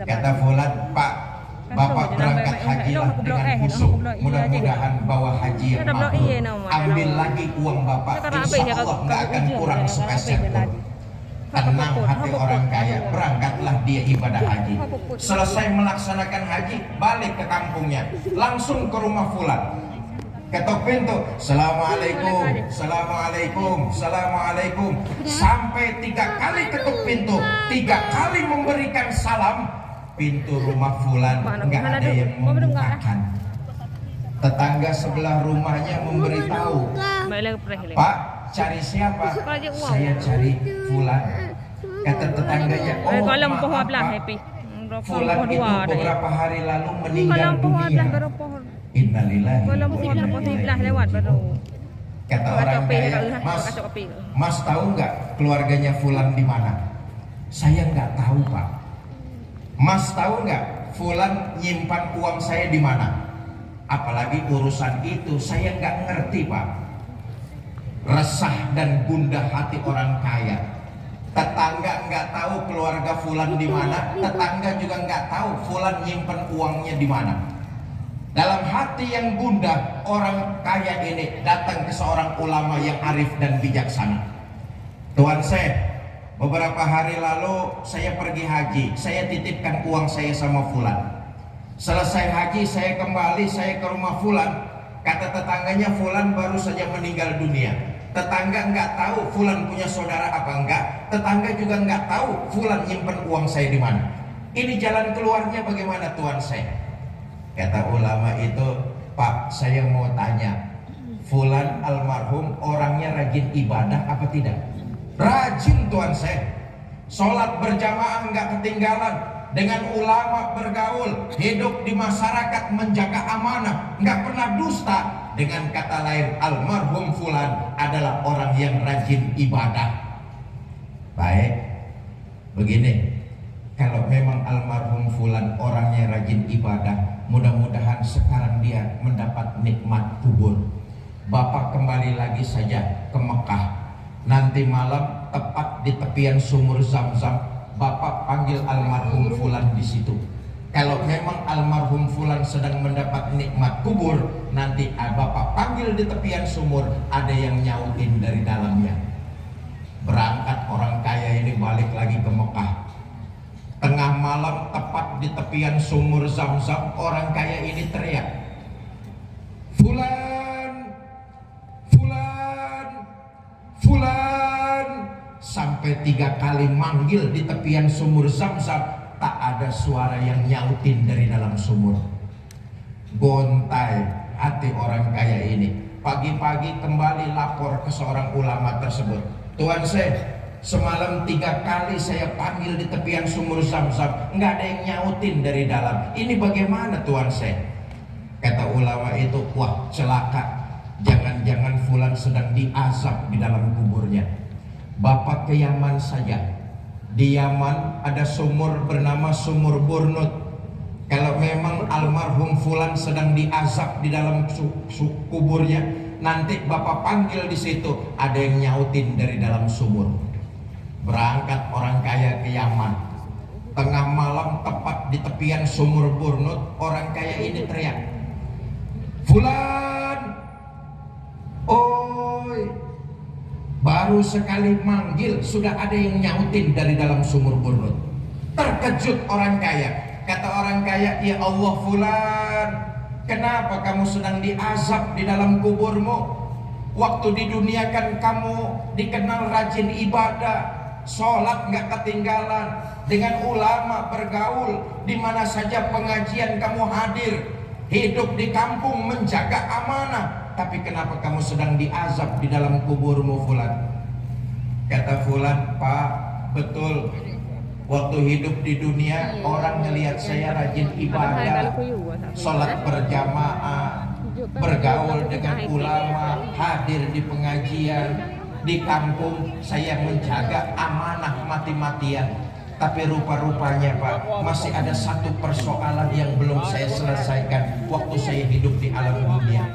Kata Fulan, Pak, Bapak berangkat haji lah dengan busuk, mudah-mudahan bawa haji yang mabrur. Ambil lagi uang Bapak, insya Allah nggak akan kurang sepeser pun. Tenang hati orang kaya, berangkatlah dia ibadah haji. Selesai melaksanakan haji, balik ke kampungnya, langsung ke rumah Fulan. Ketok pintu, Assalamualaikum, Assalamualaikum, Assalamualaikum. Sampai 3 kali ketuk pintu, 3 kali memberikan salam. Pintu rumah Fulan nggak ada yang membukakan. Tetangga sebelah rumahnya memberitahu, Pak, cari siapa? Saya cari Fulan. Kata tetangganya, oh maaf Pak, Fulan itu beberapa hari lalu meninggal dunia. Innalillahi wa inna ilaihi raji'un. Kata orang kaya, Mas tahu nggak keluarganya Fulan di mana? Saya nggak tahu Pak. Mas tahu nggak Fulan nyimpan uang saya di mana? Apalagi urusan itu saya nggak ngerti Pak. Resah dan gundah hati orang kaya. Tetangga nggak tahu keluarga Fulan di mana, tetangga juga nggak tahu Fulan nyimpan uangnya di mana. Dalam hati yang gundah, orang kaya ini datang ke seorang ulama yang arif dan bijaksana. Tuan saya, beberapa hari lalu saya pergi haji, saya titipkan uang saya sama Fulan. Selesai haji saya kembali, saya ke rumah Fulan. Kata tetangganya Fulan baru saja meninggal dunia. Tetangga nggak tahu Fulan punya saudara apa enggak. Tetangga juga nggak tahu Fulan nyimpen uang saya di mana. Ini jalan keluarnya bagaimana Tuan saya? Kata ulama itu, Pak, saya mau tanya, Fulan almarhum orangnya rajin ibadah apa tidak? Rajin Tuan saya. Sholat berjamaah nggak ketinggalan, dengan ulama bergaul, hidup di masyarakat, menjaga amanah, nggak pernah dusta. Dengan kata lain, almarhum Fulan adalah orang yang rajin ibadah. Baik, begini, kalau memang almarhum Fulan orangnya rajin ibadah, mudah-mudahan sekarang dia mendapat nikmat kubur. Bapak kembali lagi saja ke Mekah. Nanti malam tepat di tepian sumur Zam-Zam, Bapak panggil almarhum fulan di situ. Kalau memang almarhum fulan sedang mendapat nikmat kubur, nanti Bapak panggil di tepian sumur, ada yang nyautin dari dalamnya. Berangkat orang kaya ini balik lagi ke Mekah. Tengah malam tepat di tepian sumur Zam-Zam, orang kaya ini teriak, "Fulan, fulan, fulan." Sampai 3 kali manggil di tepian sumur Zam-Zam, tak ada suara yang nyautin dari dalam sumur. Gontai hati orang kaya ini. Pagi-pagi kembali lapor ke seorang ulama tersebut, "Tuan saya, semalam 3 kali saya panggil di tepian sumur Zam-Zam, nggak ada yang nyautin dari dalam. Ini bagaimana Tuan saya?" Kata ulama itu, "Wah, celaka. Jangan-jangan fulan sedang diazab di dalam kuburnya. Bapak ke Yaman saja. Di Yaman ada sumur bernama Sumur Burnut. Kalau memang almarhum fulan sedang diazab di dalam kuburnya, nanti Bapak panggil di situ, ada yang nyautin dari dalam sumur." Berangkat orang kaya ke Yaman. Tengah malam tepat di tepian Sumur Burnut, orang kaya ini teriak, "Fulan, oi." Baru sekali manggil sudah ada yang nyautin dari dalam Sumur Burnut. Terkejut orang kaya. Kata orang kaya, "Ya Allah fulan, kenapa kamu sedang diazab di dalam kuburmu? Waktu di dunia kan kamu dikenal rajin ibadah, sholat nggak ketinggalan, dengan ulama bergaul, di mana saja pengajian kamu hadir, hidup di kampung menjaga amanah. Tapi kenapa kamu sedang diazab di dalam kuburmu fulan?" Kata fulan, "Pak, betul. Waktu hidup di dunia orang melihat saya rajin ibadah, sholat berjamaah, bergaul dengan ulama, hadir di pengajian. Di kampung saya menjaga amanah mati-matian. Tapi rupa-rupanya Pak, masih ada satu persoalan yang belum saya selesaikan waktu saya hidup di alam dunia.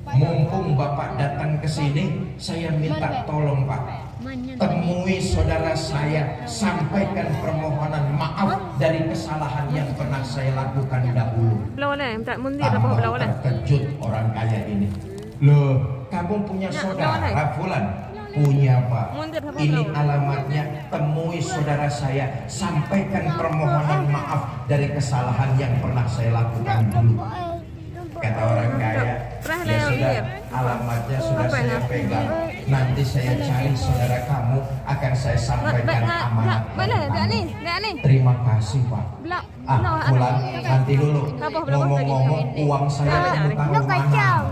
Mumpung Bapak datang ke sini, saya minta tolong Pak, temui saudara saya, sampaikan permohonan maaf dari kesalahan yang pernah saya lakukan dahulu." Tambah terkejut orang kaya ini. "Loh, kamu punya saudara fulan?" "Punya Pak. Ini alamatnya, temui saudara saya, sampaikan permohonan maaf dari kesalahan yang pernah saya lakukan dulu." Kata orang kaya, "Ya sudah, alamatnya sudah saya pegang. Nanti saya cari saudara kamu, akan saya sampaikan amanat kepada kamu." "Terima kasih Pak." Fulan, nanti dulu. Ngomong-ngomong, uang saya kamu taruh mana?"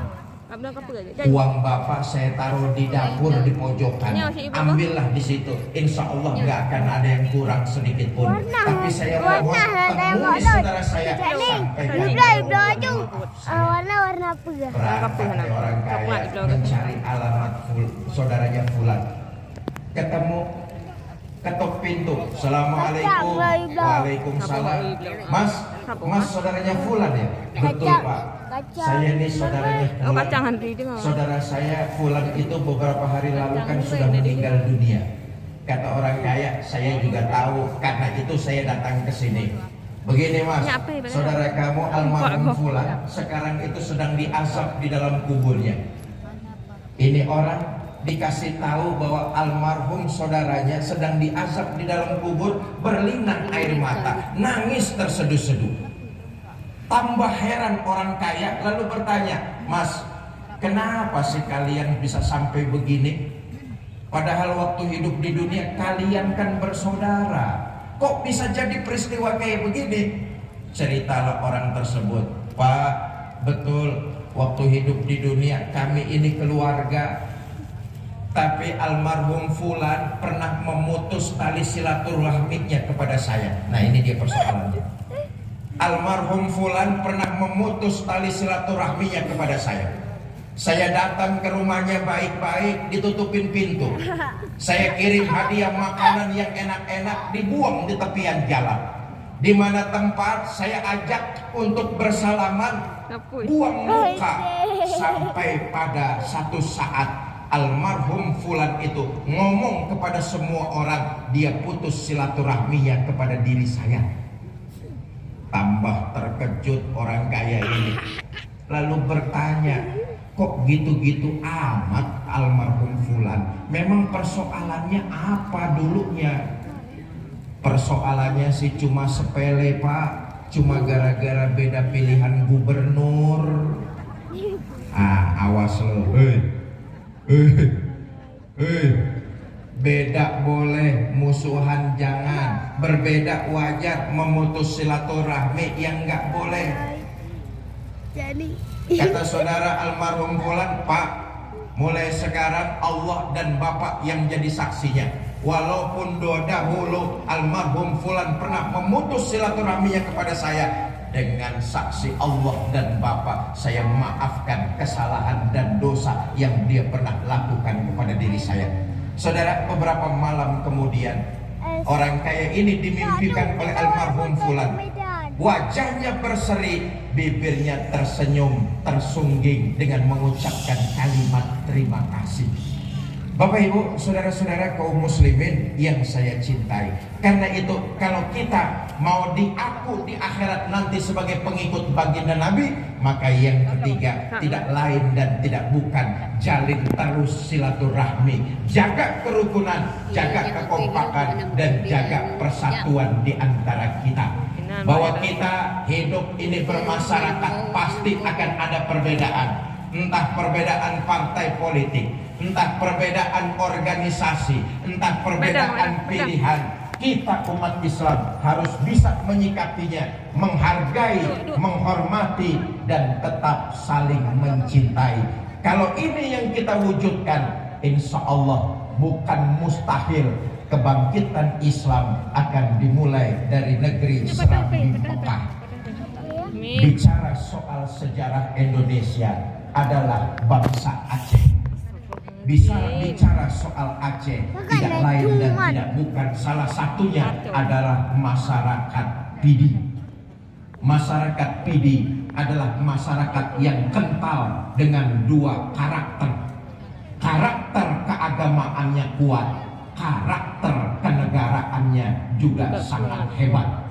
"Uang Bapak saya taruh di dapur di pojokan. Ambillah di situ. Insya Allah nggak akan ada yang kurang sedikit pun. Tapi saya mohon temui saudara saya, sampaikan warna apa?" Berangkat orang kaya mencari alamat saudaranya fulan. Ketemu, ketuk pintu. "Assalamualaikum." "Waalaikumsalam." Mas saudaranya fulan ya?" "Betul Pak. Saya ini saudaranya fulan. Saudara saya fulan itu beberapa hari lalu kan sudah meninggal dunia." Kata orang kaya, "Saya juga tahu, karena itu saya datang ke sini. Begini Mas, saudara kamu almarhum fulan sekarang itu sedang diazab di dalam kuburnya. Ini orang dikasih tahu bahwa almarhum saudaranya sedang diazab di dalam kubur, berlinang air mata, nangis terseduh-seduh." Tambah heran orang kaya, lalu bertanya, "Mas, kenapa sih kalian bisa sampai begini? Padahal waktu hidup di dunia kalian kan bersaudara. Kok bisa jadi peristiwa kayak begini?" Ceritalah orang tersebut, "Pak, betul, waktu hidup di dunia kami ini keluarga. Tapi almarhum fulan pernah memutus tali silaturahminya kepada saya." Nah, ini dia persoalannya. Almarhum fulan pernah memutus tali silaturahminya kepada saya. Saya datang ke rumahnya baik-baik, ditutupin pintu. Saya kirim hadiah makanan yang enak-enak, dibuang di tepian jalan. Di mana tempat saya ajak untuk bersalaman, buang muka. Sampai pada satu saat almarhum fulan itu ngomong kepada semua orang dia putus silaturahminya kepada diri saya. Tambah terkejut orang kaya ini, lalu bertanya, kok gitu-gitu amat almarhum fulan? Memang persoalannya apa dulunya? Persoalannya sih cuma sepele Pak, cuma gara-gara beda pilihan gubernur. Awas lo, beda boleh, musuhan jangan. Berbeda wajar, memutus silaturahmi yang nggak boleh. Kata saudara almarhum fulan, Pak, mulai sekarang Allah dan Bapak yang jadi saksinya. Walaupun dahulu almarhum fulan pernah memutus silaturahminya kepada saya, dengan saksi Allah dan Bapak saya maafkan kesalahan dan dosa yang dia pernah lakukan kepada diri saya. Saudara, beberapa malam kemudian orang kaya ini dimimpikan oleh almarhum fulan. Wajahnya berseri, bibirnya tersenyum, tersungging dengan mengucapkan kalimat terima kasih. Bapak Ibu, saudara-saudara kaum muslimin yang saya cintai, karena itu kalau kita mau diaku di akhirat nanti sebagai pengikut baginda Nabi, maka yang ketiga tidak lain dan tidak bukan jalin terus silaturahmi, jaga kerukunan, jaga kekompakan, dan jaga persatuan di antara kita. Bahwa kita hidup ini bermasyarakat pasti akan ada perbedaan, entah perbedaan partai politik, entah perbedaan organisasi, entah perbedaan pilihan. Kita umat Islam harus bisa menyikapinya, menghargai, menghormati, dan tetap saling mencintai. Kalau ini yang kita wujudkan, insya Allah bukan mustahil kebangkitan Islam akan dimulai dari negeri Serambi Mekah. Bicara soal sejarah Indonesia adalah bangsa Aceh. Bisa bicara soal Aceh, tidak lain dan tidak bukan, salah satunya adalah masyarakat Pidi. Masyarakat Pidi adalah masyarakat yang kental dengan dua karakter. Karakter keagamaannya kuat, karakter kenegaraannya juga sangat hebat.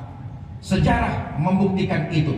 Sejarah membuktikan itu.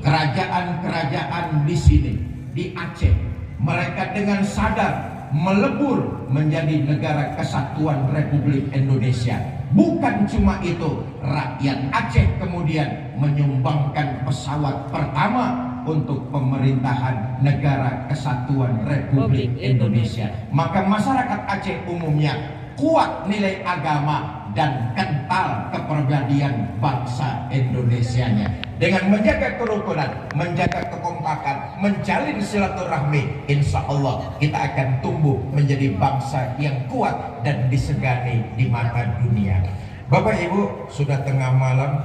Kerajaan-kerajaan di sini, di Aceh, mereka dengan sadar melebur menjadi negara kesatuan Republik Indonesia. Bukan cuma itu, rakyat Aceh kemudian menyumbangkan pesawat pertama untuk pemerintahan negara kesatuan Republik Indonesia. Maka masyarakat Aceh umumnya kuat nilai agama dan kental kepribadian bangsa Indonesianya. Dengan menjaga kerukunan, menjaga kekompakan, menjalin silaturahmi, insya Allah kita akan tumbuh menjadi bangsa yang kuat dan disegani di mata dunia. Bapak Ibu, sudah tengah malam,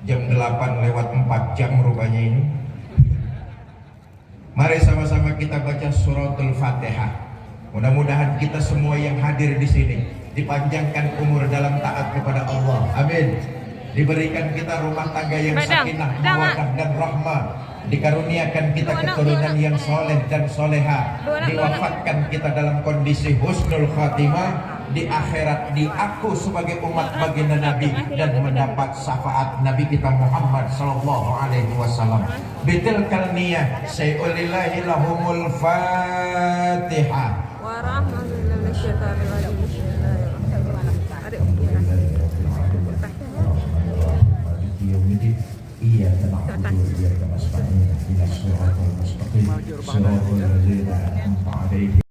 jam 8 lewat 4 jam rupanya ini. Mari sama-sama kita baca suratul Fatihah. Mudah-mudahan kita semua yang hadir di sini dipanjangkan umur dalam taat kepada Allah. Amin. Diberikan kita rumah tangga yang sakinah, mawaddah dan rahmah. Dikaruniakan kita keturunan yang soleh dan soleha. Diwafatkan kita dalam kondisi husnul khatimah. Di akhirat diaku sebagai umat baginda Nabi dan mendapat syafaat Nabi kita Muhammad sallallahu alaihi wasallam. Bitilkal niyah sayulillahi lahumul Fatihah. Warahmatullahi wabarakatuh. Iya, tenang dulu, biar kita masuk ke suratul mustaqim, suratul ladzina an'amta alaihim.